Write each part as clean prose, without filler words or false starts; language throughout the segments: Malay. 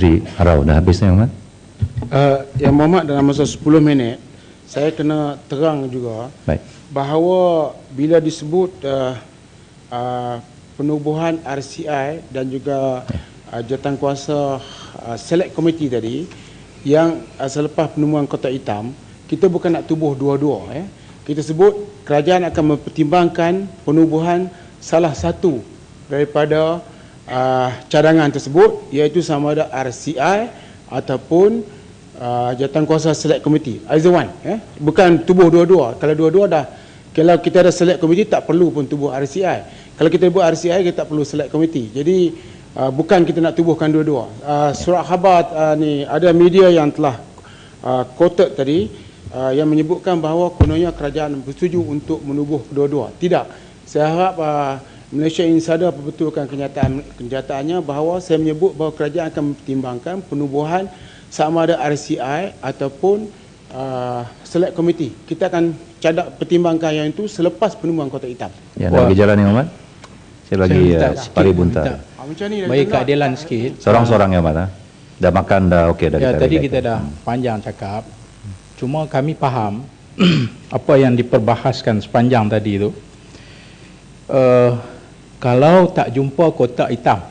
Menteri Arau. Dah habis Yang Berhormat? Yang Berhormat, dalam masa 10 minit saya kena terang juga. Baik. Bahawa bila disebut penubuhan RCI dan juga jawatankuasa select committee tadi yang selepas penubuhan Kotak Hitam, kita bukan nak tubuh dua-dua. Kita sebut kerajaan akan mempertimbangkan penubuhan salah satu daripada cadangan tersebut, iaitu sama ada RCI ataupun jawatankuasa select committee. Either one. Bukan tubuh dua-dua. Kalau dua-dua dah, kalau kita ada select committee tak perlu pun tubuh RCI. Kalau kita buat RCI kita tak perlu select committee. Jadi bukan kita nak tubuhkan dua-dua. Surat khabar ni ada media yang telah quoted tadi yang menyebutkan bahawa kononnya kerajaan bersetuju untuk menubuh dua-dua. Tidak. Saya harap Malaysia Insider perbetulkan kenyataannya bahawa saya menyebut bahawa kerajaan akan mempertimbangkan penubuhan sama ada RCI ataupun select committee. Kita akan cadak pertimbangkan yang itu selepas penubuhan Kotak Hitam. Ya, lagi jalan Yang Berhormat. Saya bagi Pari Bunta. Macam ni bagi keadilan sikit. Seorang-seorang Yang Berhormat. Dah makan dah okey dah. Ya, tadi kita dah panjang cakap. Cuma kami faham apa yang diperbahaskan sepanjang tadi itu. Kalau tak jumpa Kotak Hitam,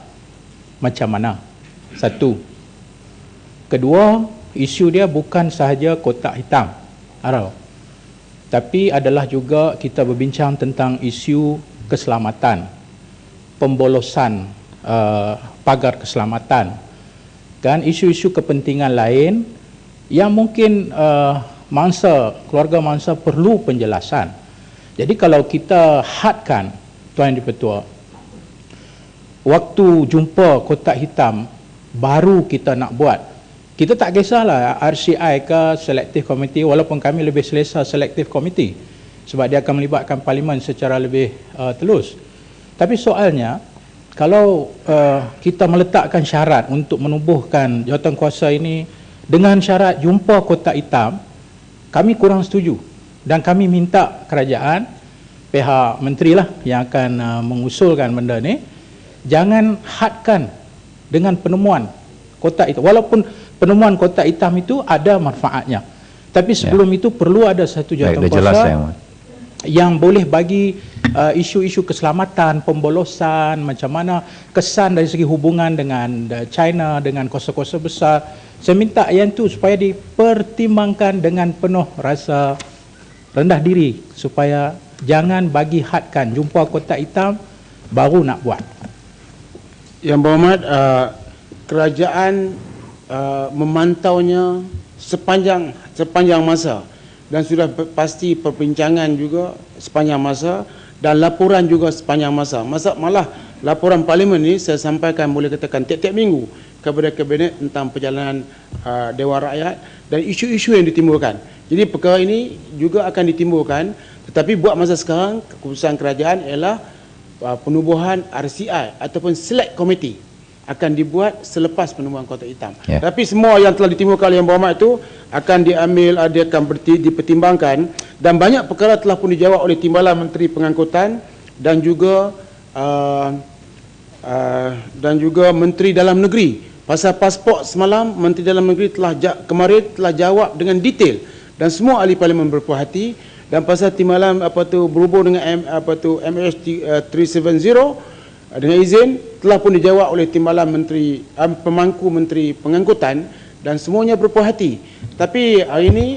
macam mana? Satu. Kedua, isu dia bukan sahaja Kotak Hitam, Arau. Tapi adalah juga kita berbincang tentang isu keselamatan, pembolosan pagar keselamatan, dan isu-isu kepentingan lain yang mungkin keluarga mangsa perlu penjelasan. Jadi kalau kita hadkan, Tuan Dipertua, waktu jumpa Kotak Hitam baru kita nak buat. Kita tak kisahlah RCI ke Selective Committee, walaupun kami lebih selesa Selective Committee sebab dia akan melibatkan Parlimen secara lebih telus. Tapi soalnya, kalau kita meletakkan syarat untuk menubuhkan jawatankuasa ini dengan syarat jumpa Kotak Hitam, kami kurang setuju. Dan kami minta kerajaan, pihak menteri lah yang akan mengusulkan benda ni, jangan hadkan dengan penemuan Kotak Hitam. Walaupun penemuan Kotak Hitam itu ada manfaatnya, tapi sebelum itu perlu ada satu jawatankuasa yang boleh bagi isu-isu keselamatan, pembolosan, macam mana kesan dari segi hubungan dengan China, dengan kuasa-kuasa besar. Saya minta yang itu supaya dipertimbangkan dengan penuh rasa rendah diri, supaya jangan bagi hadkan jumpa Kotak Hitam baru nak buat. Yang Berhormat, kerajaan memantaunya sepanjang masa dan sudah pasti perbincangan juga sepanjang masa dan laporan juga sepanjang masa. Malah laporan Parlimen ini saya sampaikan, boleh katakan tiap-tiap minggu kepada Kabinet tentang perjalanan Dewan Rakyat dan isu-isu yang ditimbulkan. Jadi perkara ini juga akan ditimbulkan, tetapi buat masa sekarang keputusan kerajaan ialah penubuhan RCI ataupun Select Committee akan dibuat selepas penubuhan Kotak Hitam. Tapi semua yang telah ditimbulkan oleh Yang Berhormat itu akan diambil, dia akan dipertimbangkan, dan banyak perkara telah pun dijawab oleh Timbalan Menteri Pengangkutan dan juga Menteri Dalam Negeri. Pasal pasport semalam Menteri Dalam Negeri kemarin telah jawab dengan detail dan semua ahli Parlimen berpuas hati. Dan pasal timbalan berhubung dengan MH 370 dengan izin telah pun dijawab oleh Timbalan Menteri Pemangku Menteri Pengangkutan dan semuanya berpuas hati. Tapi hari ini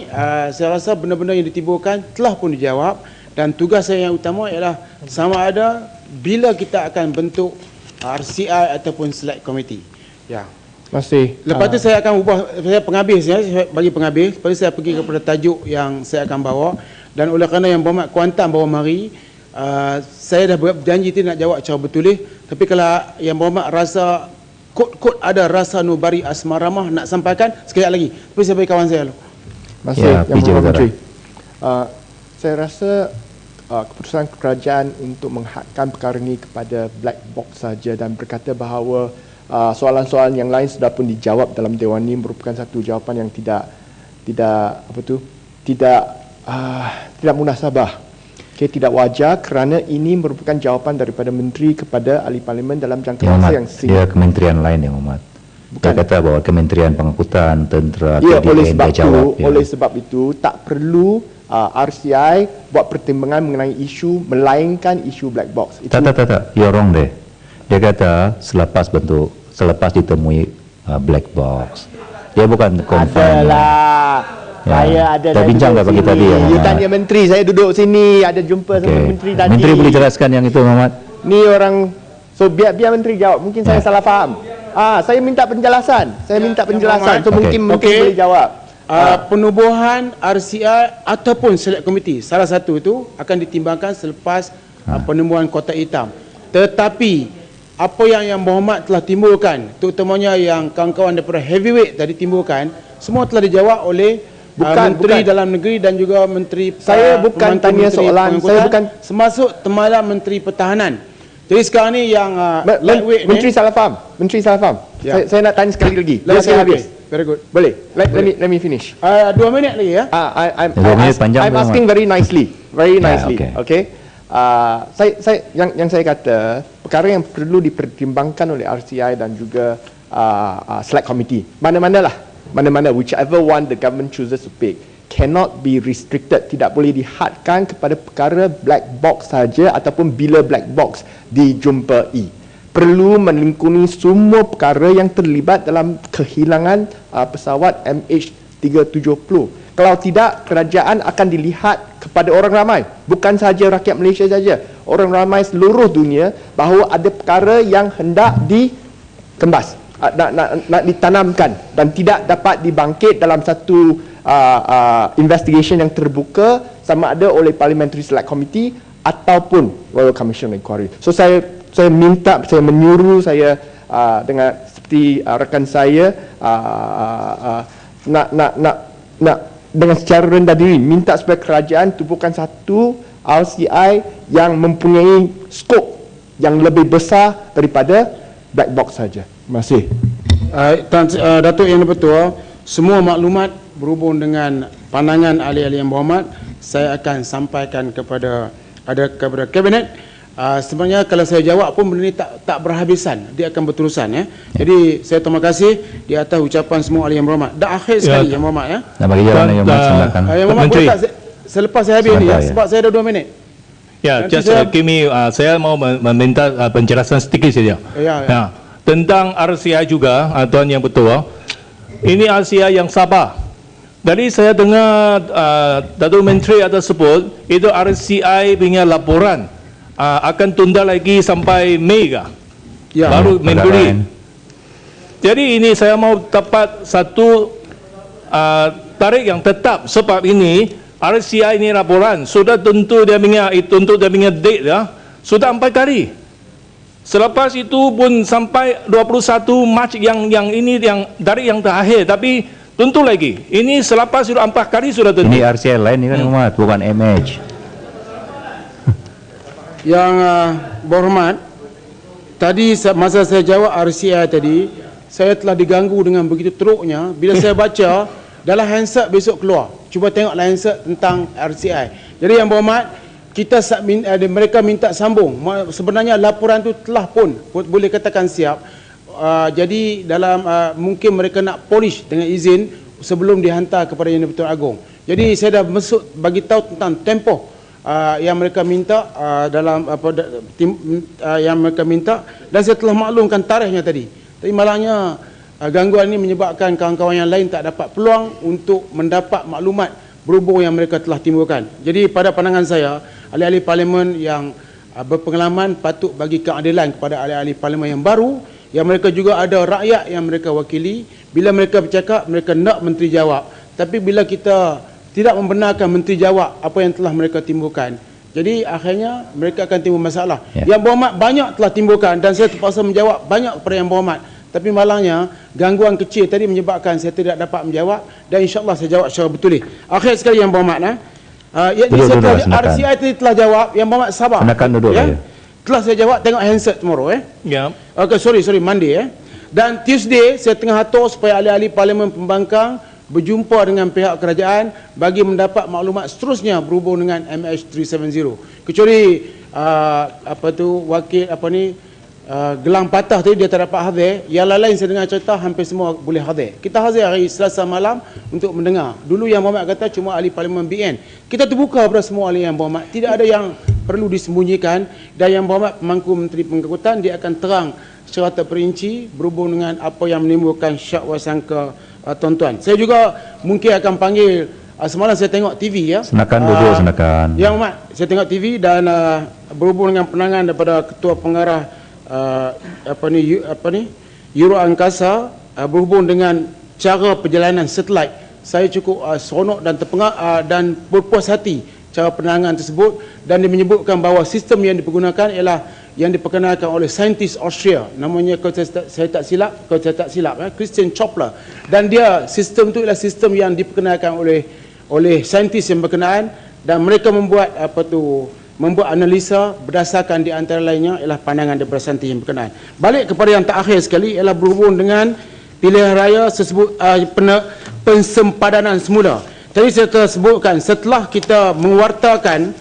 saya rasa benda-benda yang ditimbulkan telah pun dijawab, dan tugas saya yang utama ialah sama ada bila kita akan bentuk RCI ataupun Select Committee. Ya. Masih. Lepas tu saya akan ubah, saya penghabis ya, saya bagi penghabis, lepas tu saya pergi kepada tajuk yang saya akan bawa, dan oleh kerana Yang Berhormat kuantan bawa mari, saya dah berjanji tidak nak jawab secara bertulis, tapi kalau Yang Berhormat rasa kod-kod ada rasa nubari asmaramah nak sampaikan sekejap lagi, tapi saya bagi kawan saya dulu. Masih Yang Berhormat Menteri, saya rasa keputusan kerajaan untuk menghadkan perkara ini kepada black box saja dan berkata bahawa soalan-soalan yang lain sudah pun dijawab dalam Dewan ini merupakan satu jawapan yang tidak munasabah. Tidak wajar kerana ini merupakan jawapan daripada menteri kepada ahli Parlimen dalam jangka masa yang singkat. Dia kementerian lain Yang Berhormat. Dia kata bahawa Kementerian Pengangkutan, Tentera, Ya, KDN dia jawab. oleh sebab itu tak perlu RCI buat pertimbangan mengenai isu melainkan isu black box. Tak. You're wrong there. Dia kata selepas ditemui black box. Dia bukan confirm. Adalah. Ya. Saya ada Dah bincang tak bagi tadi, You Muhammad? tanya menteri, saya duduk sini ada jumpa sama menteri tadi. Menteri boleh jelaskan yang itu, Muhammad? Ni orang, so biar menteri jawab. Mungkin saya salah faham. Saya minta penjelasan. So mungkin boleh jawab. Penubuhan RCI ataupun select committee, salah satu itu akan ditimbangkan selepas penemuan kotak hitam. Tetapi apa yang Berhormat telah timbulkan, terutamanya yang kawan-kawan daripada heavyweight tadi timbulkan, semua telah dijawab oleh Menteri Dalam Negeri dan juga Menteri Saya bukan tanya soalan, saya bukan termasuk Timbalan Menteri Pertahanan. Jadi sekarang ni yang lightweight Menteri salah faham. Ya. Saya nak tanya sekali lagi. Biar saya habis. Very good. Boleh. Let me finish. 2 minit lagi ya. I'm asking very nicely. okay. Okay. Yang saya kata, perkara yang perlu dipertimbangkan oleh RCI dan juga select committee. Mana-mana, whichever one the government chooses to pick, cannot be restricted, tidak boleh dihadkan kepada perkara black box saja ataupun bila black box dijumpai. Perlu melingkupi semua perkara yang terlibat dalam kehilangan pesawat MH370. Kalau tidak, kerajaan akan dilihat kepada orang ramai, bukan sahaja rakyat Malaysia saja, orang ramai seluruh dunia, bahawa ada perkara yang hendak dikembas, nak ditanamkan dan tidak dapat dibangkit dalam satu investigation yang terbuka, sama ada oleh Parliamentary Select Committee ataupun Royal Commission Inquiry. So saya menyuruh dengan seperti rakan saya nak dengan secara rendah diri minta supaya kerajaan tubuhkan satu RCI yang mempunyai skop yang lebih besar daripada black box saja. Terima kasih. Datuk Yang Dipertua, semua maklumat berhubung dengan pandangan ahli-ahli Yang Berhormat saya akan sampaikan kepada Kabinet. Sebenarnya kalau saya jawab pun benda ni tak berhabisan, dia akan berterusan ya. Jadi saya terima kasih di atas ucapan semua ahli Yang Berhormat. Dah akhir sekali Yang Berhormat ya. Nak bagi jalan Yang Berhormat, silakan. Yang Berhormat boleh tak selepas saya habis ni ya, sebab saya ada 2 minit. Ya, saya mau meminta penjelasan sedikit saja. Ya. Tentang RCI juga, Tuan Yang Bertuah, ini RCI yang Sabah. Jadi saya dengar Datuk Menteri ada sebut itu RCI punya laporan akan tunda lagi sampai Mei baru memberi. Jadi ini saya mau dapat satu tarikh yang tetap, sebab ini RCI ini laporan sudah tentu dia punya date ya, sudah 4 kali. Selepas itu pun sampai 21 Mac yang ini yang tarikh yang terakhir, tapi tentu lagi. Ini selepas sudah 4 kali sudah tentu. Ini RCI lain ni kan Muhammad, bukan MH. Yang Berhormat, tadi masa saya jawab RCI tadi, saya telah diganggu dengan begitu teruknya bila saya baca dalam handset besok keluar. Cuba tengoklah handset tentang RCI. Jadi Yang Berhormat, mereka minta sambung. Sebenarnya laporan tu telah pun boleh katakan siap. Jadi dalam mungkin mereka nak polish dengan izin sebelum dihantar kepada Yang Di-Pertuan Agong. Jadi saya dah bagi tahu tentang tempoh yang mereka minta yang mereka minta, dan saya telah maklumkan tarikhnya tadi. Tapi malangnya gangguan ini menyebabkan kawan-kawan yang lain tak dapat peluang untuk mendapat maklumat berhubung yang mereka telah timbulkan. Jadi pada pandangan saya, ahli-ahli parlimen yang berpengalaman patut bagi keadilan kepada ahli-ahli parlimen yang baru, yang mereka juga ada rakyat yang mereka wakili. Bila mereka bercakap, mereka nak menteri jawab, tapi bila kita tidak membenarkan menteri jawab apa yang telah mereka timbulkan, jadi akhirnya mereka akan timbul masalah. Yang Berhormat banyak telah timbulkan dan saya terpaksa menjawab banyak kepada Yang Berhormat, tapi malangnya gangguan kecil tadi menyebabkan saya tidak dapat menjawab, dan insya-Allah saya jawab secara betul. Akhir sekali Yang Berhormat RCI tadi telah jawab. Yang Berhormat sabar. Duduk ya. Telah saya jawab, tengok handset tomorrow Ya. Okay, sorry Monday Dan Tuesday saya tengah atur supaya ahli-ahli Parlimen Pembangkang berjumpa dengan pihak kerajaan bagi mendapat maklumat seterusnya berhubung dengan MH370. Kecuali wakil gelang patah tadi dia tak dapat hadir, yang lain saya dengar cerita hampir semua boleh hadir. Kita hadir hari Selasa malam untuk mendengar. Dulu Yang Berhormat kata cuma ahli Parlimen BN. Kita terbuka kepada semua ahli Yang Berhormat. Tidak ada yang perlu disembunyikan, dan Yang Berhormat Pemangku Menteri Pengangkutan dia akan terang secara terperinci berhubung dengan apa yang menimbulkan syak wasangka tuan-tuan. Saya juga mungkin akan panggil, semalam saya tengok TV ya. Silakan duduk, silakan. Yang Berhormat, saya tengok TV dan berhubung dengan penangan daripada Ketua Pengarah Euro Angkasa, berhubung dengan cara perjalanan satelit, saya cukup seronok dan dan berpuas hati cara penanganan tersebut, dan dia menyebutkan bahawa sistem yang dipergunakan ialah yang diperkenalkan oleh saintis Austria, namanya kalau saya tak silap Christian Chopler, dan dia sistem itu ialah sistem yang diperkenalkan oleh saintis yang berkenaan, dan mereka membuat membuat analisa berdasarkan di antara lainnya ialah pandangan daripada saintis yang berkenaan. Balik kepada yang terakhir sekali ialah berhubung dengan pilihan raya pensempadanan semula. Tadi saya telah sebutkan, setelah kita wartakan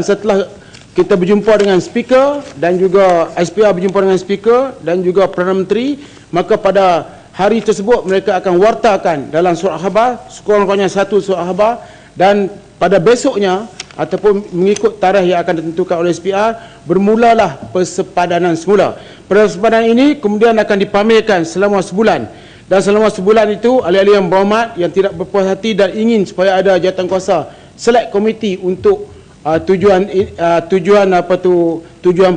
setelah kita berjumpa dengan speaker dan juga SPR berjumpa dengan speaker dan juga Perdana Menteri, maka pada hari tersebut mereka akan wartakan dalam surat khabar, sekurang-kurangnya satu surat khabar, dan pada besoknya ataupun mengikut tarikh yang akan ditentukan oleh SPR, bermulalah persepadanan semula. Persepadanan ini kemudian akan dipamerkan selama sebulan, dan selama sebulan itu ahli-ahli Yang Berhormat yang tidak berpuas hati dan ingin supaya ada jawatankuasa select komiti untuk tujuan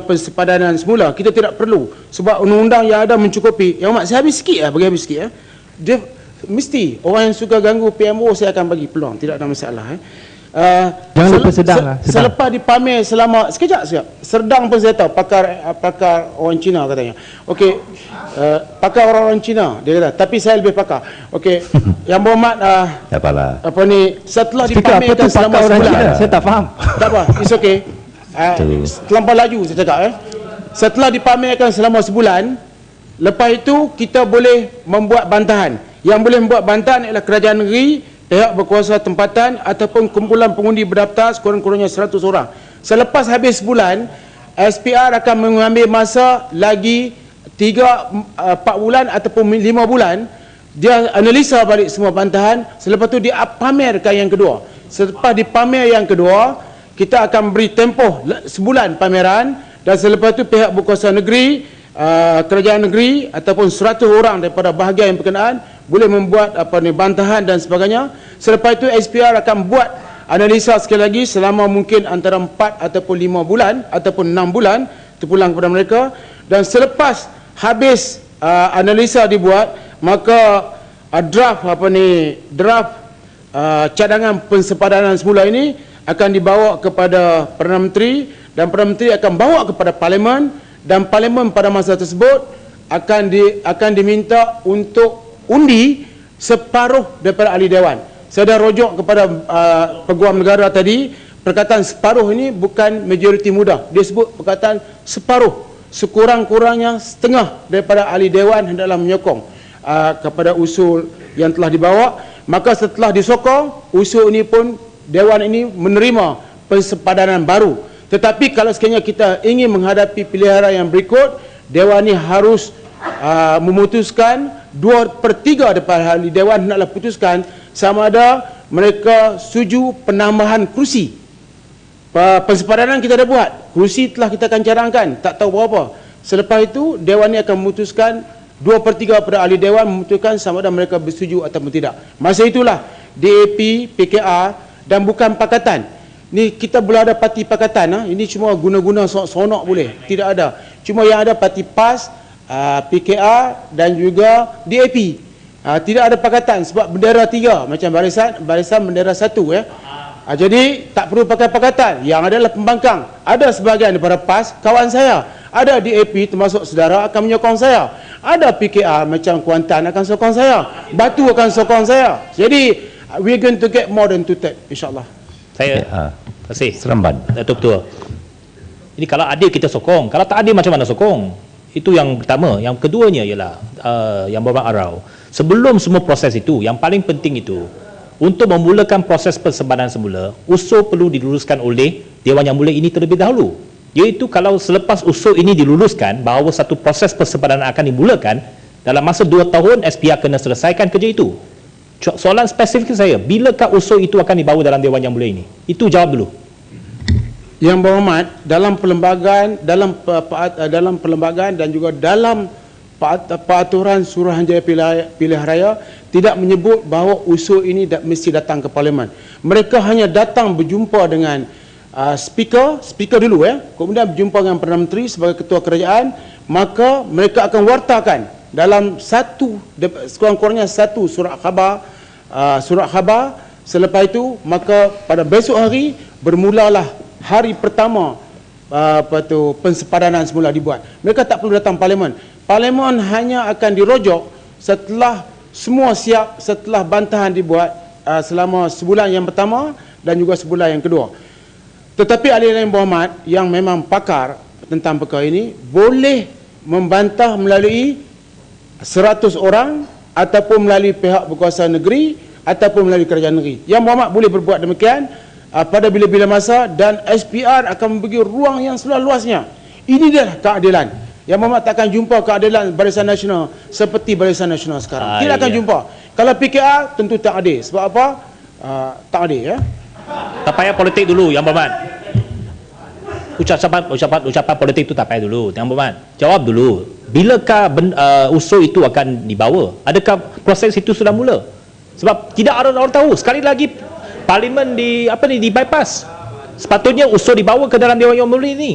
persepadanan semula, kita tidak perlu, sebab undang-undang yang ada mencukupi. Yang Mak, saya habis sikit bagi habis sikit dia mesti orang yang suka ganggu PMO saya akan bagi peluang, tidak ada masalah Jangan lupa sedang. Selepas dipamer selama sekejap Serdang pun saya tahu pakar orang Cina katanya. Okey, pakar orang Cina dia kata, tapi saya lebih pakar. Okey, Yang Berhormat setelah dipamerkan selama sebulan, saya tak faham. tak apa, it's okay. Terlampau laju saya cakap Setelah dipamerkan selama sebulan, lepas itu kita boleh membuat bantahan. Yang boleh membuat bantahan ialah kerajaan negeri, pihak berkuasa tempatan ataupun kumpulan pengundi berdaftar sekurang-kurangnya 100 orang. Selepas habis sebulan, SPR akan mengambil masa lagi 3-4 bulan ataupun 5 bulan. Dia analisa balik semua bantahan. Selepas itu dia pamerkan yang kedua. Selepas dipamer yang kedua, kita akan beri tempoh sebulan pameran, dan selepas itu pihak berkuasa negeri, kerajaan negeri ataupun 100 orang daripada bahagian yang berkenaan boleh membuat bantahan dan sebagainya. Selepas itu SPR akan buat analisa sekali lagi selama mungkin antara 4 ataupun 5 bulan ataupun 6 bulan terpulang kepada mereka, dan selepas habis analisa dibuat, maka draft cadangan pensepadanan semula ini akan dibawa kepada Perdana Menteri, dan Perdana Menteri akan bawa kepada Parlimen, dan Parlimen pada masa tersebut akan diminta untuk undi separuh daripada ahli Dewan. Saya dah rujuk kepada Peguam Negara tadi, perkataan separuh ini bukan majoriti mudah, dia sebut perkataan separuh, sekurang-kurangnya setengah daripada ahli Dewan hendaklah menyokong kepada usul yang telah dibawa. Maka setelah disokong, usul ini pun Dewan ini menerima persepadanan baru. Tetapi kalau sekiranya kita ingin menghadapi pilihan raya yang berikut, Dewan ini harus memutuskan 2/3 daripada ahli Dewan hendaklah putuskan sama ada mereka setuju penambahan kerusi. Persepadanan kita dah buat, kerusi telah kita akan cadangkan, tak tahu berapa. Selepas itu Dewan ini akan memutuskan 2/3 pada ahli Dewan memutuskan sama ada mereka bersetuju ataupun tidak. Masa itulah DAP, PKR dan bukan pakatan. Ni kita boleh ada parti pakatan, ini cuma guna-guna sonok boleh, tidak ada. Cuma yang ada parti PAS, PKR dan juga DAP. Tidak ada pakatan sebab bendera 3 macam barisan bendera 1 jadi tak perlu pakai pakatan. Yang adalah pembangkang. Ada sebahagian daripada PAS kawan saya, ada DAP termasuk saudara akan menyokong saya, ada PKR macam Kuantan akan sokong saya, Batu akan sokong saya. Jadi we're going to get more than 2/3 insyaAllah. Saya terima kasih Seremban. Datuk Ketua. Ini kalau adil kita sokong, kalau tak adil macam mana sokong? Itu yang pertama. Yang keduanya ialah Yang Berhormat Arau, sebelum semua proses itu, yang paling penting itu untuk memulakan proses persempadanan semula, usul perlu diluruskan oleh Dewan Yang Mulia ini terlebih dahulu. iaitu kalau selepas usul ini diluluskan bahawa satu proses persempadanan akan dimulakan dalam masa 2 tahun, SPR kena selesaikan kerja itu. Soalan spesifik saya, bilakah usul itu akan dibawa dalam Dewan Yang Mulia ini? Itu jawab dulu. Yang Berhormat, dalam perlembagaan dan juga dalam peraturan Suruhanjaya Pilihan Raya tidak menyebut bahawa usul ini mesti datang ke Parlimen. Mereka hanya datang berjumpa dengan speaker dulu, kemudian berjumpa dengan Perdana Menteri sebagai ketua kerajaan, maka mereka akan wartakan dalam sekurang-kurangnya satu surat khabar. Selepas itu, maka pada besok hari bermulalah hari pertama pensempadanan semula dibuat. Mereka tak perlu datang Parlimen. Parlimen hanya akan dirojok setelah semua siap, setelah bantahan dibuat selama sebulan yang pertama dan juga sebulan yang kedua. Tetapi ahli-ahli yang berhormat yang memang pakar tentang perkara ini boleh membantah melalui 100 orang ataupun melalui pihak berkuasa negeri ataupun melalui kerajaan negeri. Yang berhormat boleh berbuat demikian pada bila-bila masa dan SPR akan memberi ruang yang seluas-luasnya. Ini adalah keadilan. Yang berhormat takkan jumpa keadilan Barisan Nasional seperti Barisan Nasional sekarang. Tidak akan jumpa. Kalau PKR tentu tak adil. Sebab apa? Tak adil, Tak payah politik dulu, Yang Berhormat. Ucapan politik itu tak payah dulu, Yang Berhormat. Jawab dulu. Bilakah usul itu akan dibawa? Adakah proses itu sudah mula? Sebab tidak ada orang tahu. Sekali lagi Parlimen di bypass. Sepatutnya usul dibawa ke dalam Dewan Yang Mulia ini.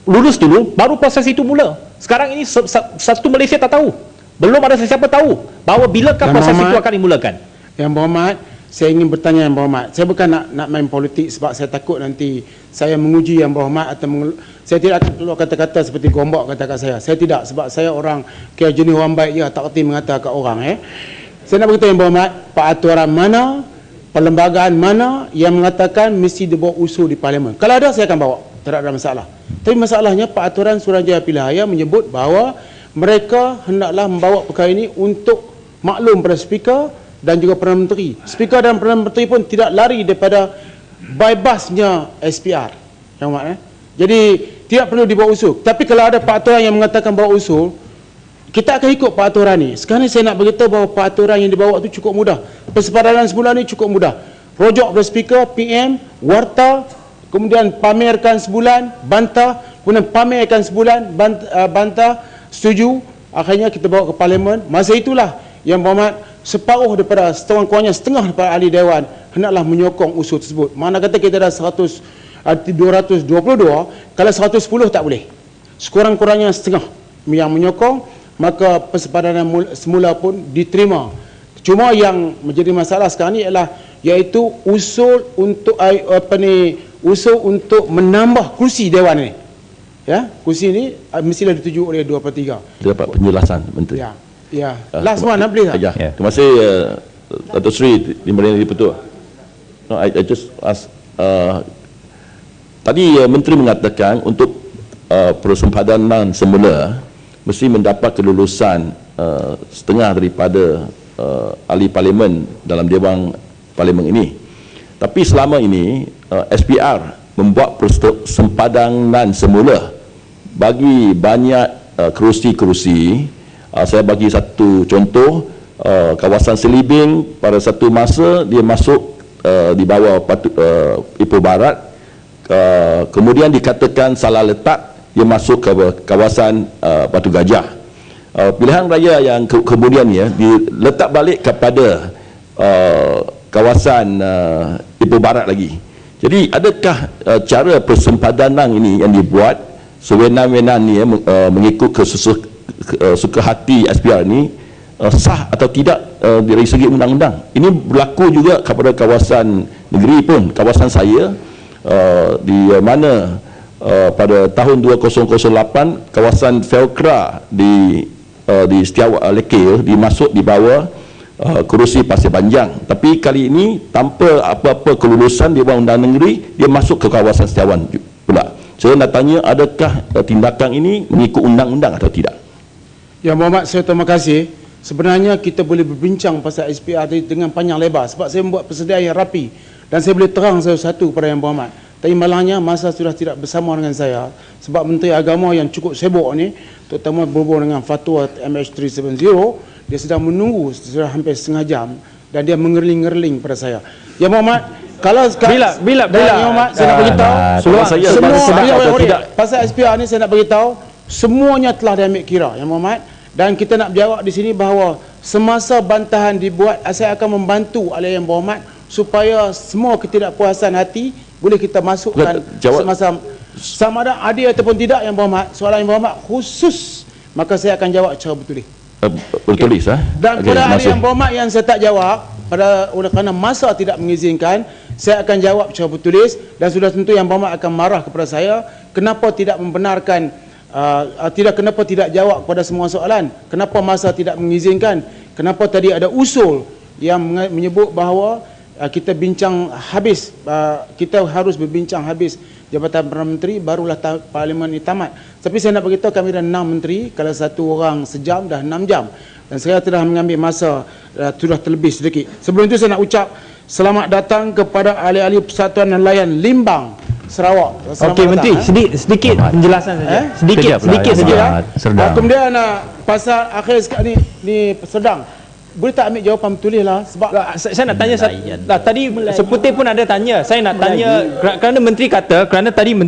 Lulus dulu, baru proses itu mula. Sekarang ini satu Malaysia tak tahu. Belum ada sesiapa tahu bahawa bilakah proses itu akan dimulakan. Yang Berhormat, saya ingin bertanya Yang Berhormat. Saya bukan nak main politik sebab saya takut nanti saya menguji Yang Berhormat atau saya tidak akan keluar kata-kata seperti Gombak kata kat saya. Saya tidak, sebab saya orang kira jenis orang baik je, tak kerti mengata kat orang. Saya nak berkata Yang Berhormat, peraturan mana, perlembagaan mana yang mengatakan mesti dibawa usul di Parlimen. Kalau ada saya akan bawa, tidak ada masalah. Tapi masalahnya peraturan Suruhanjaya Pilihan Raya menyebut bahawa mereka hendaklah membawa perkara ini untuk maklum pada speaker dan juga Perdana Menteri. Speaker dan Perdana Menteri pun tidak lari daripada bypassnya SPR. Jadi tidak perlu dibawa usul. Tapi kalau ada peraturan yang mengatakan bawa usul, kita akan ikut peraturan ni. Sekarang ni saya nak beritahu bahawa peraturan yang dibawa itu cukup mudah. Persempadanan sebulan ni cukup mudah. Rojok pada speaker, PM, warta, kemudian pamerkan sebulan, bantah, kemudian pamerkan sebulan, bantah, setuju, akhirnya kita bawa ke Parlimen. Masa itulah Yang Berhormat, separuh daripada setengah daripada ahli Dewan hendaklah menyokong usul tersebut. Mana kata kita dah 222, kalau 110 tak boleh. Sekurang-kurangnya setengah yang menyokong, maka persempadanan semula pun diterima. Cuma yang menjadi masalah sekarang ni ialah iaitu usul untuk usul untuk menambah kursi Dewan ni. Kursi ni mestilah dituju oleh 2/3. Dapat penjelasan Menteri. Last one, boleh tak? Terima kasih Datuk Seri Timbalan Dipertua. No, I just ask, tadi Menteri mengatakan untuk persempadanan semula mesti mendapat kelulusan setengah daripada ahli Parlimen dalam Dewan Parlimen ini. Tapi selama ini SPR membuat persempadanan semula bagi banyak kerusi-kerusi. Saya bagi satu contoh, kawasan Selibing pada satu masa dia masuk di bawah Ipoh Barat, kemudian dikatakan salah letak, dia masuk ke kawasan Batu Gajah. Pilihan raya yang kemudian diletak balik kepada kawasan Ipoh Barat lagi. Jadi adakah cara persempadanan ini yang dibuat sewenang-wenang ni mengikut suka hati SPR ni sah atau tidak dari segi undang-undang? Ini berlaku juga kepada kawasan negeri pun. Kawasan saya di mana pada tahun 2008 kawasan Felkra di Setiawak Lekir dimasuk di bawah kerusi Pasir Panjang. Tapi kali ini tanpa apa-apa kelulusan Dewan Undang Negeri, dia masuk ke kawasan Setiawan pula. Saya nak tanya, adakah tindakan ini mengikut undang-undang atau tidak? Yang Berhormat, saya terima kasih. Sebenarnya kita boleh berbincang pasal SPR dengan panjang lebar sebab saya membuat persediaan yang rapi dan saya boleh terang satu-satu kepada Yang Berhormat. Tapi malangnya masa sudah tidak bersama dengan saya sebab Menteri Agama yang cukup sibuk ni, terutama berhubung dengan fatwa MH370, dia sedang menunggu sudah hampir setengah jam dan dia mengerling-ngerling pada saya. Ya Muhammad, kalau Bila Ya Muhammad, saya nak beritahu semua pasal SPR ni saya nak beritahu semuanya telah diambil kira ya Muhammad, dan kita nak jawab di sini bahawa semasa bantahan dibuat, saya akan membantu oleh Yang Berhormat supaya semua ketidakpuasan hati boleh kita masukkan semasa sama ada adil ataupun tidak Yang Berhormat. Soalan Yang Berhormat khusus, maka saya akan jawab secara bertulis. Bertulis Dan pada hari Yang Berhormat yang saya tak jawab oleh kerana masa tidak mengizinkan, saya akan jawab secara bertulis, dan sudah tentu Yang Berhormat akan marah kepada saya kenapa tidak membenarkan, kenapa tidak jawab kepada semua soalan, kenapa masa tidak mengizinkan, kenapa tadi ada usul yang menyebut bahawa kita bincang habis, kita harus berbincang habis Jabatan Perdana Menteri barulah Parlimen ini tamat. Tapi saya nak beritahu kami ada 6 menteri, kalau satu orang sejam dah 6 jam, dan saya telah mengambil masa sudah terlebih sedikit. Sebelum itu saya nak ucap selamat datang kepada ahli-ahli Persatuan Nelayan Limbang Sarawak. Okey Menteri, sedikit penjelasan saja. Sedikit saja. Kemudian pasal akhir sekali ni Sedang. Boleh tak ambil jawapan bertulis lah, sebab saya nak tanya tadi Seputih pun ada tanya. Saya nak tanya kerana menteri kata kerana tadi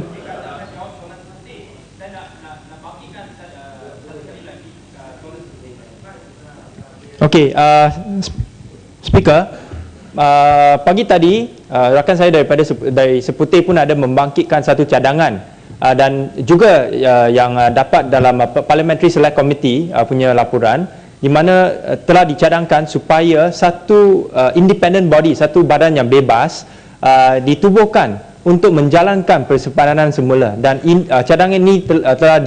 Okey, speaker, pagi tadi rakan saya dari Seputih pun ada membangkitkan satu cadangan, dan juga yang dapat dalam Parliamentary Select Committee punya laporan, di mana telah dicadangkan supaya satu independent body, satu badan yang bebas ditubuhkan untuk menjalankan persempadanan semula, dan cadangan ini telah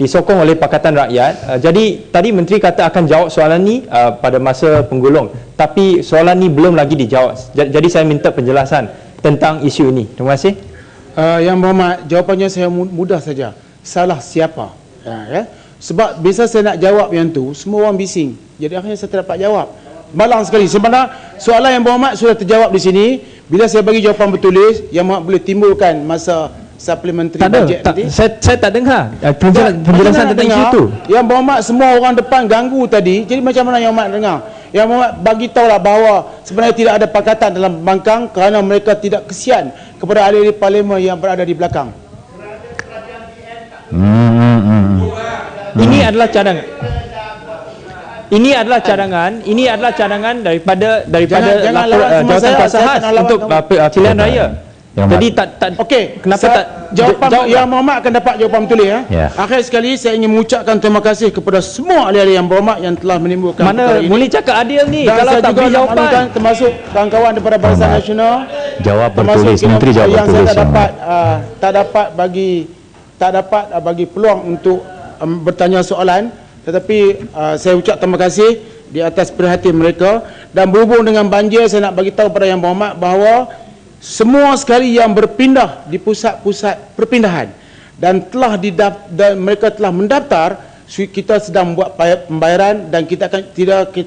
disokong oleh Pakatan Rakyat. Jadi tadi Menteri kata akan jawab soalan ni pada masa penggulung, tapi soalan ni belum lagi dijawab. Jadi saya minta penjelasan tentang isu ini. Terima kasih. Yang Berhormat, jawapannya saya mudah saja. Salah siapa? Ya. Sebab bisa saya nak jawab yang tu, semua orang bising. Jadi akhirnya saya tak dapat jawab. Malang sekali. Sebenarnya soalan Yang Berhormat sudah terjawab di sini. Bila saya bagi jawapan bertulis, Yang Berhormat boleh timbulkan masa supplementary budget nanti. Saya tak dengar penjelasan tentang isu itu. Yang Berhormat, semua orang depan ganggu tadi. Jadi macam mana Yang Berhormat dengar? Yang Berhormat bagi tahulah bahawa sebenarnya tidak ada pakatan dalam pembangkang kerana mereka tidak kesian kepada ahli-ahli parlimen yang berada di belakang. Ini adalah cadangan. Ini adalah cadangan daripada jawatan kuasa khas untuk pilihan raya. Jadi okey, kenapa tak jawapan Yang Berhormat akan dapat jawapan betul ya. Akhir sekali saya ingin mengucapkan terima kasih kepada semua ahli-ahli Yang Berhormat yang telah menimbulkan mana boleh cakap adil ni dan kalau tak beri jawapan, termasuk kawan-kawan daripada Barisan Nasional. Jawab bertulis, Menteri jawab yang bertulis. Saya tak dapat bagi peluang untuk bertanya soalan, tetapi saya ucap terima kasih di atas perhatian mereka. Dan berhubung dengan banjir, saya nak bagi tahu pada Yang Berhormat bahawa semua sekali yang berpindah di pusat-pusat perpindahan dan mereka telah mendaftar, kita sedang membuat pembayaran dan kita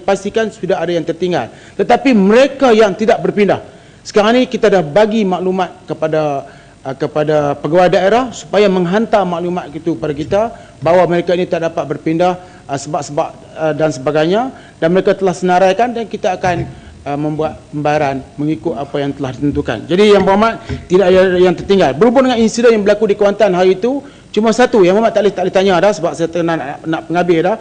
pastikan sudah ada yang tertinggal. Tetapi mereka yang tidak berpindah, sekarang ini kita dah bagi maklumat kepada pegawai daerah supaya menghantar maklumat itu kepada kita bahawa mereka ini tak dapat berpindah sebab-sebab dan sebagainya, dan mereka telah senaraikan dan kita akan membuat pembayaran mengikut apa yang telah ditentukan. Jadi Yang Berhormat, tidak ada yang tertinggal. Berhubung dengan insiden yang berlaku di Kuantan hari itu, cuma satu Yang Berhormat tak boleh tanya dah, sebab saya tengah nak penghabis dah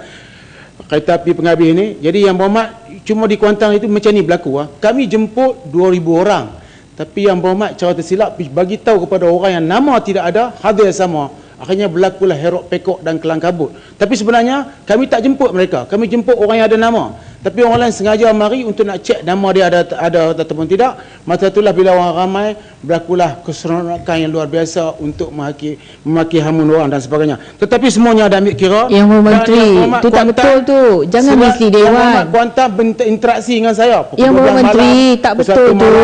kereta api penghabis ini. Jadi Yang Berhormat, cuma di Kuantan itu macam ni berlaku. Kami jemput 2,000 orang, tapi Yang Berhormat cara tersilap bagi tahu kepada orang yang nama tidak ada, hadir sama. Akhirnya berlakulah herok pekok dan kelang kabut. Tapi sebenarnya kami tak jemput mereka, kami jemput orang yang ada nama. Tapi orang lain sengaja mari untuk nak cek nama dia ada ataupun tidak. Masa itulah bila orang ramai, berlakulah keseronokan yang luar biasa untuk memaki hamun orang dan sebagainya. Tetapi semuanya ada ambil kira. Yang Menteri, itu tak betul tu. Jangan misli Dewan. Kuantan berinteraksi dengan saya. Yang Menteri, tak betul tu.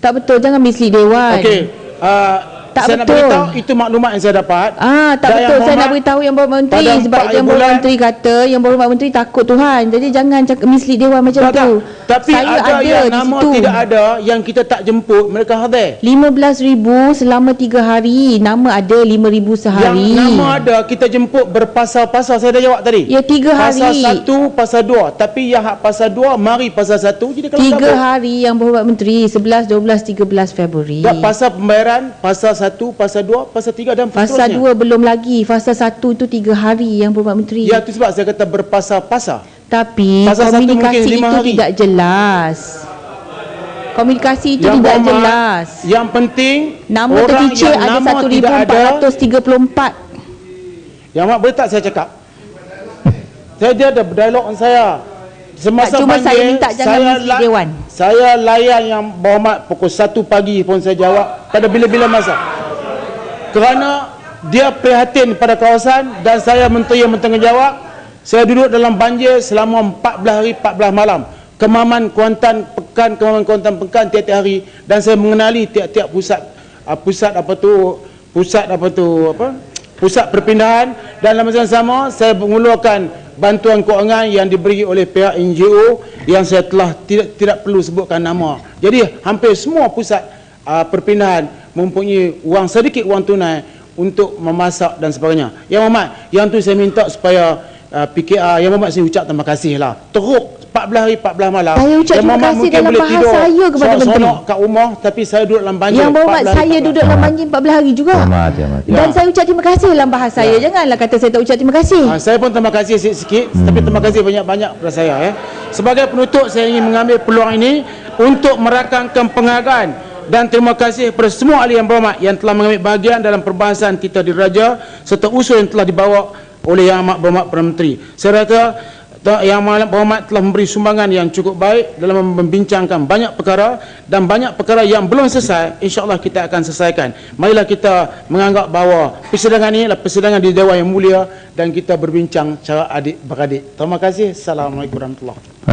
Tak betul, jangan misli Dewan. Okey. Tak saya nak betul. beritahu itu maklumat yang saya dapat. Tak Dan betul. Yang Saya nak Berhormat, beritahu Yang Berhormat Menteri pada sebab 4 Yang Berhormat bulan- Menteri kata Yang Berhormat Menteri takut Tuhan. Jadi jangan cakap mislead Dewan macam tak, tu. Tapi Saya ada yang di nama situ. tidak ada yang kita tak jemput, mereka hadir. 15,000 selama 3 hari. Nama ada 5,000 sehari. Yang nama ada kita jemput berpasal-pasal, saya dah jawab tadi. Ya, 3 Pasal hari. 1, pasal 2. Tapi yang hak pasal 2 mari pasal 1. Jadi kalau 3 hari Yang Berhormat Menteri 11, 12, 13 Februari. tak pasal pembayaran, pasal 1, pasal 2, pasal 3 dan Fasa seterusnya. 2 belum lagi. Fasa 1 itu 3 hari Yang Berhormat Menteri. Ya, itu sebab saya kata berpasal-pasal. Tapi Pasal satu mungkin komunikasi 5 itu hari. tidak jelas. Komunikasi itu Yang tidak Berhormat, jelas. Yang penting Nama orang tercicir yang ada nama tidak ada. 1,434. Yang mak boleh tak saya cakap? Dia ada berdialog dengan saya. Semasa Tak, cuma panggil, saya minta jangan mislead Dewan. Saya layan yang berhormat pukul 1 pagi pun saya jawab pada bila-bila masa. Kerana dia prihatin pada kawasan dan saya menteri yang bertanggungjawab. Saya duduk dalam banjir selama 14 hari 14 malam. Kemaman Kuantan Pekan, Kemaman Kuantan Pekan tiap-tiap hari, dan saya mengenali tiap-tiap pusat perpindahan, dan dalam masa yang sama saya mengeluarkan bantuan kewangan yang diberi oleh pihak NGO yang saya telah tidak perlu sebutkan nama. Jadi hampir semua pusat perpindahan mempunyai wang tunai untuk memasak dan sebagainya. Yang Berhormat, yang tu saya minta supaya PKR, Yang Berhormat saya ucap terima kasih lah. Teruk 14 hari 14 malam. Saya ucap Yang terima Berhormat kasih mungkin dalam boleh bahasa tidur saya kepada Menteri. seronok kat rumah, tapi saya duduk dalam banjir. Yang Berhormat 14 hari, saya 14 duduk dalam banjir 14 hari juga. Hormat, hormat. Dan saya ucap terima kasih dalam bahasa saya. Janganlah kata saya tak ucap terima kasih. Saya pun terima kasih sikit-sikit, tapi terima kasih banyak-banyak kepada saya. Sebagai penutup, saya ingin mengambil peluang ini untuk merakamkan penghargaan dan terima kasih kepada semua ahli yang berhormat yang telah mengambil bahagian dalam perbahasan kita di Raja serta usul yang telah dibawa oleh Yang Amat Berhormat Perdana Menteri. Saya rasa Yang Amat Berhormat telah memberi sumbangan yang cukup baik dalam membincangkan banyak perkara, dan banyak perkara yang belum selesai insya-Allah kita akan selesaikan. Marilah kita menganggap bahawa persidangan ini adalah persidangan di Dewan Yang Mulia dan kita berbincang cara adik beradik. Terima kasih. Assalamualaikum warahmatullahi wabarakatuh.